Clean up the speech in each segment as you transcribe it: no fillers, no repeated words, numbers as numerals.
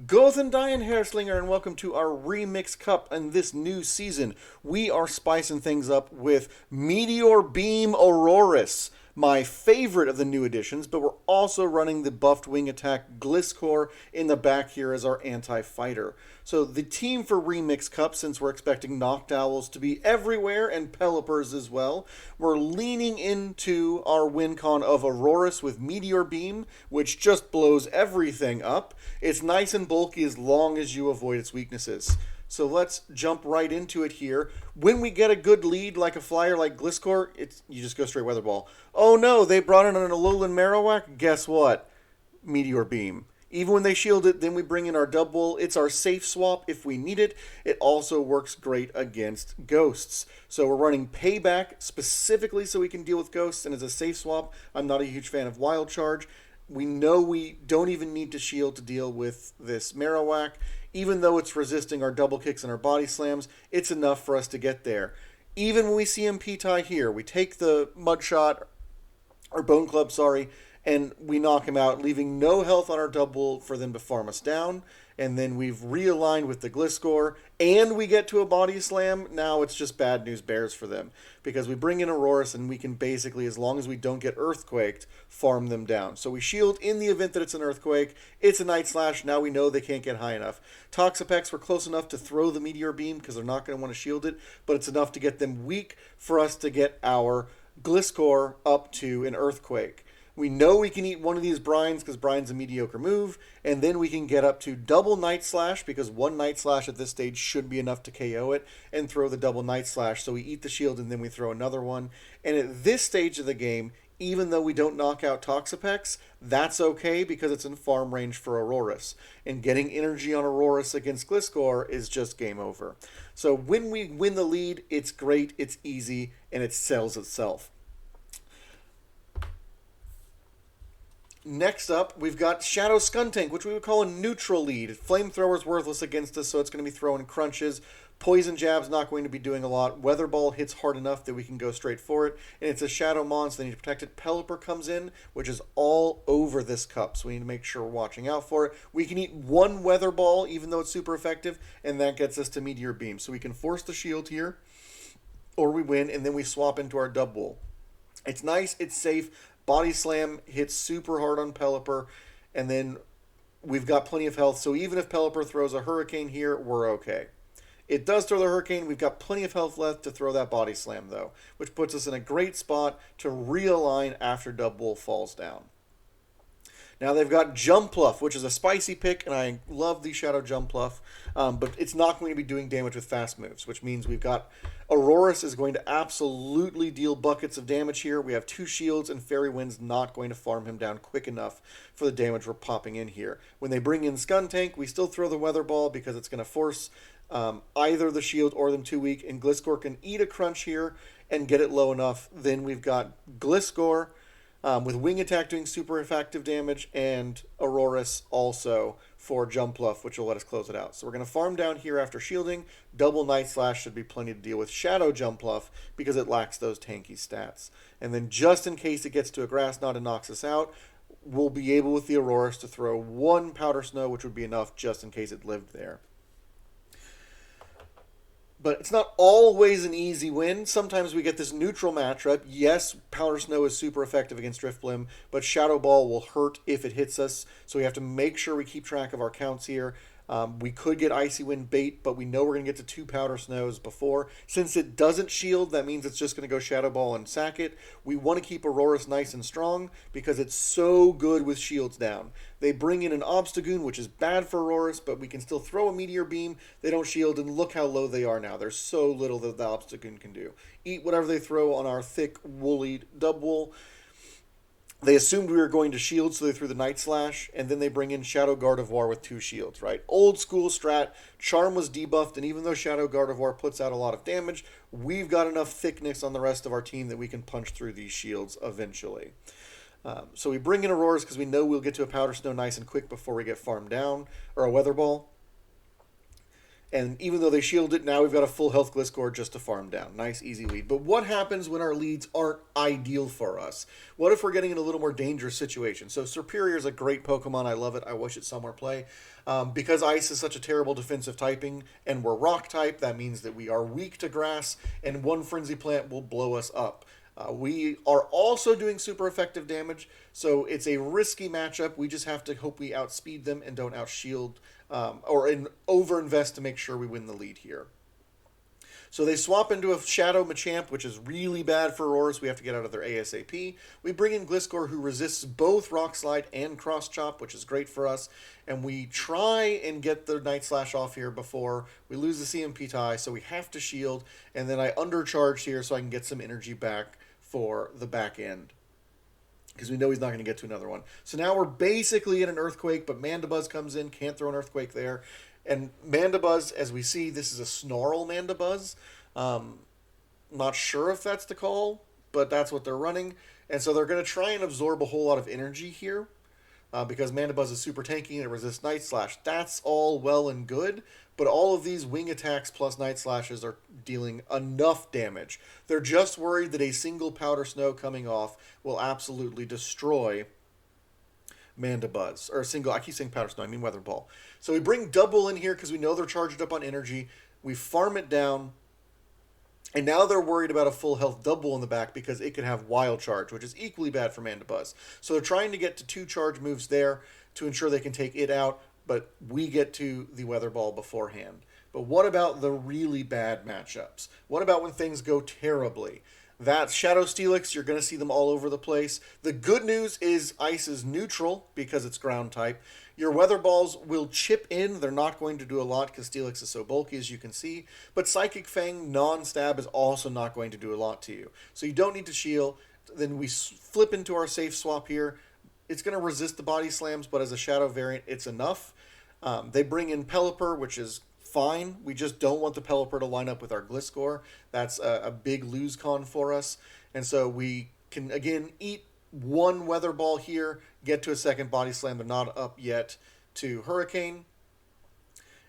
Goðan herslinger, and welcome to our Remix Cup in this new season. We are spicing things up with Meteor Beam Aurorus, my favorite of the new additions, but we're also running the buffed wing attack Gliscor in the back here as our anti-fighter. So the team for Remix Cup, since we're expecting Noctowls to be everywhere and Pelippers as well, we're leaning into our win con of Aurorus with Meteor Beam, which just blows everything up. It's nice and bulky as long as you avoid its weaknesses. So let's jump right into it here. When we get a good lead, like a flyer like Gliscor, you just go straight Weather Ball. Oh no, they brought in an Alolan Marowak? Guess what? Meteor Beam. Even when they shield it, then we bring in our double. It's our safe swap if we need it. It also works great against ghosts. So we're running Payback specifically so we can deal with ghosts, and as a safe swap, I'm not a huge fan of Wild Charge. We know we don't even need to shield to deal with this Marowak. Even though it's resisting our double kicks and our body slams, it's enough for us to get there. Even when we see him P-tie here, we take the Mud Shot, or Bone Club, sorry, and we knock him out, leaving no health on our double for them to farm us down. And then we've realigned with the Gliscor, and we get to a body slam. Now it's just bad news bears for them, because we bring in Aurorus, and we can basically, as long as we don't get Earthquaked, farm them down. So we shield in the event that it's an Earthquake. It's a Night Slash. Now we know they can't get high enough. Toxapex were close enough to throw the Meteor Beam, because they're not going to want to shield it, but it's enough to get them weak for us to get our Gliscor up to an Earthquake. We know we can eat one of these brines because brine's a mediocre move, and then we can get up to double Night Slash because one Night Slash at this stage should be enough to KO it, and throw the double Night Slash. So we eat the shield and then we throw another one. And at this stage of the game, even though we don't knock out Toxapex, that's okay because it's in farm range for Aurorus. And getting energy on Aurorus against Gliscor is just game over. So when we win the lead, it's great, it's easy, and it sells itself. Next up, we've got Shadow Skuntank, which we would call a neutral lead. Flamethrower's worthless against us, so it's going to be throwing crunches. Poison Jab's not going to be doing a lot. Weather Ball hits hard enough that we can go straight for it. And it's a Shadow Mon, so they need to protect it. Pelipper comes in, which is all over this cup, so we need to make sure we're watching out for it. We can eat one Weather Ball, even though it's super effective, and that gets us to Meteor Beam. So we can force the shield here, or we win, and then we swap into our double. It's nice, it's safe. Body Slam hits super hard on Pelipper, and then we've got plenty of health, so even if Pelipper throws a Hurricane here, we're okay. It does throw the Hurricane. We've got plenty of health left to throw that Body Slam, though, which puts us in a great spot to realign after Double falls down. Now they've got Jumpluff, which is a spicy pick, and I love the Shadow Jumpluff, but it's not going to be doing damage with fast moves, which means we've got Aurorus is going to absolutely deal buckets of damage here. We have two shields, and Fairy Wind's not going to farm him down quick enough for the damage we're popping in here. When they bring in Skuntank, we still throw the Weather Ball because it's going to force either the shield or them too weak, and Gliscor can eat a crunch here and get it low enough. Then we've got Gliscor, with Wing Attack doing super effective damage, and Aurorus also for Jumpluff, which will let us close it out. So we're going to farm down here after shielding. Double Night Slash should be plenty to deal with Shadow Jumpluff because it lacks those tanky stats. And then just in case it gets to a Grass Knot and knocks us out, we'll be able with the Aurorus to throw one Powder Snow, which would be enough just in case it lived there. But it's not always an easy win. Sometimes we get this neutral matchup. Yes, Powder Snow is super effective against Drifblim, but Shadow Ball will hurt if it hits us, so we have to make sure we keep track of our counts here. We could get Icy Wind bait, but we know we're going to get to two Powder Snows before. Since it doesn't shield, that means it's just going to go Shadow Ball and sack it. We want to keep Aurorus nice and strong because it's so good with shields down. They bring in an Obstagoon, which is bad for Aurorus, but we can still throw a Meteor Beam. They don't shield, and look how low they are now. There's so little that the Obstagoon can do. Eat whatever they throw on our thick, woolly Dubwool. They assumed we were going to shield, so they threw the Night Slash, and then they bring in Shadow Gardevoir with two shields, right? Old school strat. Charm was debuffed, and even though Shadow Gardevoir puts out a lot of damage, we've got enough thickness on the rest of our team that we can punch through these shields eventually. So we bring in Aurorus because we know we'll get to a Powder Snow nice and quick before we get farmed down, or a Weather Ball. And even though they shielded it, now we've got a full health Gliscor just to farm down. Nice, easy lead. But what happens when our leads aren't ideal for us? What if we're getting in a little more dangerous situation? So Serperior is a great Pokemon. I love it. I wish it somewhere play. Because Ice is such a terrible defensive typing, and we're Rock type, that means that we are weak to Grass, and one Frenzy Plant will blow us up. We are also doing super effective damage, so it's a risky matchup. We just have to hope we outspeed them and don't outshield or overinvest to make sure we win the lead here. So they swap into a Shadow Machamp, which is really bad for Aurorus. We have to get out of there ASAP. We bring in Gliscor, who resists both Rock Slide and Cross Chop, which is great for us. And we try and get the Night Slash off here before we lose the CMP tie, so we have to shield. And then I undercharged here so I can get some energy back for the back end, because we know he's not going to get to another one. So now we're basically in an Earthquake, but Mandibuzz comes in, can't throw an Earthquake there. And Mandibuzz, as we see, this is a Snarl Mandibuzz. Not sure if that's the call, but that's what they're running. And so they're going to try and absorb a whole lot of energy here, because Mandibuzz is super tanky and it resists Night Slash. That's all well and good, but all of these wing attacks plus Night Slashes are dealing enough damage. They're just worried that a single Powder Snow coming off will absolutely destroy Mandibuzz. Or a single, I keep saying Powder Snow, I mean Weather Ball. So we bring Double in here because we know they're charged up on energy. We farm it down. And now they're worried about a full health Double in the back because it could have Wild Charge, which is equally bad for Mandibuzz. So they're trying to get to 2 charge moves there to ensure they can take it out, but we get to the Weather Ball beforehand. But what about the really bad matchups? What about when things go terribly? That Shadow Steelix, you're going to see them all over the place. The good news is Ice is neutral because it's ground type. Your Weather Balls will chip in. They're not going to do a lot because Steelix is so bulky, as you can see. But Psychic Fang non-stab is also not going to do a lot to you. So you don't need to shield. Then we flip into our safe swap here. It's going to resist the body slams, but as a Shadow variant, it's enough. They bring in Pelipper, which is fine. We just don't want the Pelipper to line up with our Gliscor. That's a big lose con for us. And so we can, again, eat one Weather Ball here, get to a second Body Slam. They're not up yet to Hurricane.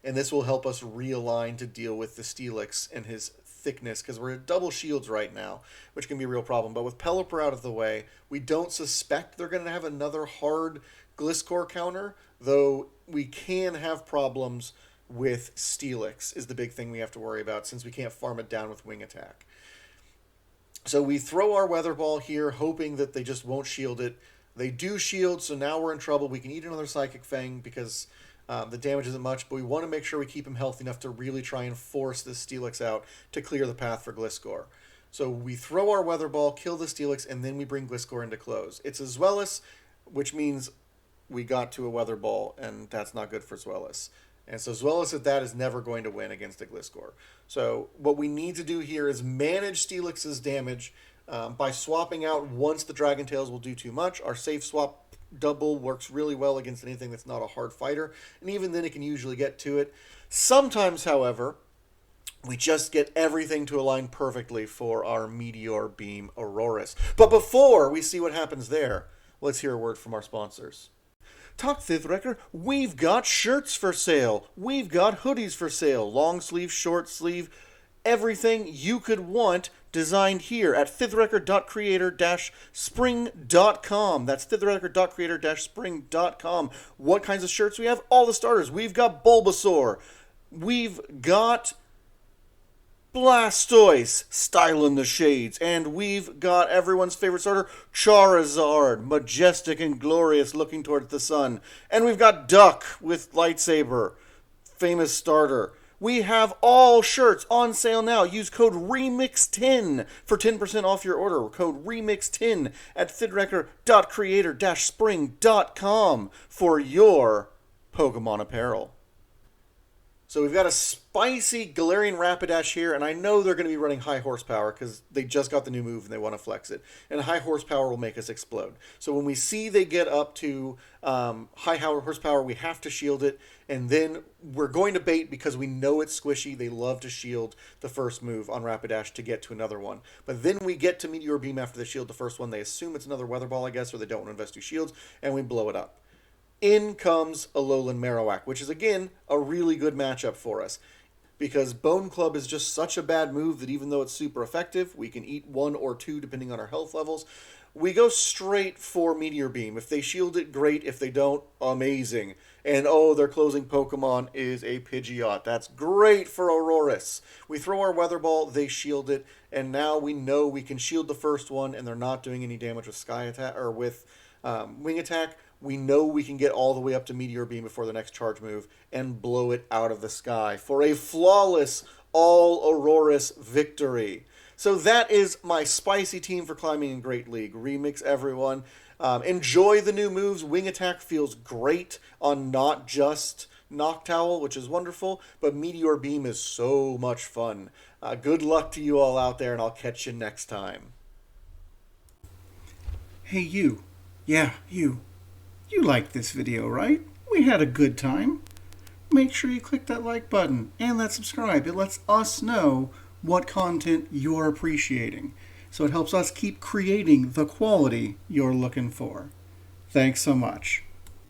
And this will help us realign to deal with the Steelix and his thickness, because we're at double shields right now, which can be a real problem. But with Pelipper out of the way, we don't suspect they're going to have another hard Gliscor counter, though we can have problems with Steelix is the big thing we have to worry about, since we can't farm it down with Wing Attack. So we throw our Weather Ball here, hoping that they just won't shield it. They do shield, so now we're in trouble. We can eat another Psychic Fang because the damage isn't much, but we want to make sure we keep him healthy enough to really try and force this Steelix out to clear the path for Gliscor. So we throw our Weather Ball, kill the Steelix, and then we bring Gliscor into close. It's a Zweilous, which means we got to a Weather Ball, and that's not good for Zweilous. And so Zweilous at that is never going to win against a Gliscor. So what we need to do here is manage Steelix's damage by swapping out once the Dragon Tails will do too much. Our safe swap Double works really well against anything that's not a hard fighter, and even then it can usually get to it. Sometimes, however, we just get everything to align perfectly for our Meteor Beam Aurorus. But before we see what happens there, let's hear a word from our sponsors. Talk Thithrecker, we've got shirts for sale. We've got hoodies for sale. Long sleeve, short sleeve, everything you could want designed here at thithrecker.creator-spring.com. That's thithrecker.creator-spring.com. What kinds of shirts we have? All the starters. We've got Bulbasaur. We've got Blastoise, styling the shades. And we've got everyone's favorite starter, Charizard, majestic and glorious, looking towards the sun. And we've got Duck with lightsaber, famous starter. We have all shirts on sale now. Use code REMIX10 for 10% off your order. Code REMIX10 at thithrecker.creator-spring.com for your Pokemon apparel. So we've got a spicy Galarian Rapidash here, and I know they're going to be running high horsepower because they just got the new move and they want to flex it. And high horsepower will make us explode. So when we see they get up to high horsepower, we have to shield it, and then we're going to bait because we know it's squishy. They love to shield the first move on Rapidash to get to another one. But then we get to Meteor Beam after they shield the first one. They assume it's another Weather Ball, I guess, or they don't want to invest 2 shields, and we blow it up. In comes Alolan Marowak, which is, again, a really good matchup for us. because Bone Club is just such a bad move that even though it's super effective, we can eat 1 or 2 depending on our health levels. We go straight for Meteor Beam. If they shield it, great. If they don't, amazing. And oh, their closing Pokemon is a Pidgeot. That's great for Aurorus. We throw our Weather Ball, they shield it, and now we know we can shield the first one, and they're not doing any damage with Sky Attack or with Wing Attack. We know we can get all the way up to Meteor Beam before the next charge move and blow it out of the sky for a flawless all Aurorus victory. So that is my spicy team for Climbing in Great League. Remix, everyone. Enjoy the new moves. Wing Attack feels great on not just Noctowl, which is wonderful, but Meteor Beam is so much fun. Good luck to you all out there, and I'll catch you next time. Hey you. Yeah, you. You liked this video, right? We had a good time. Make sure you click that like button and that subscribe. It lets us know what content you're appreciating. So it helps us keep creating the quality you're looking for. Thanks so much.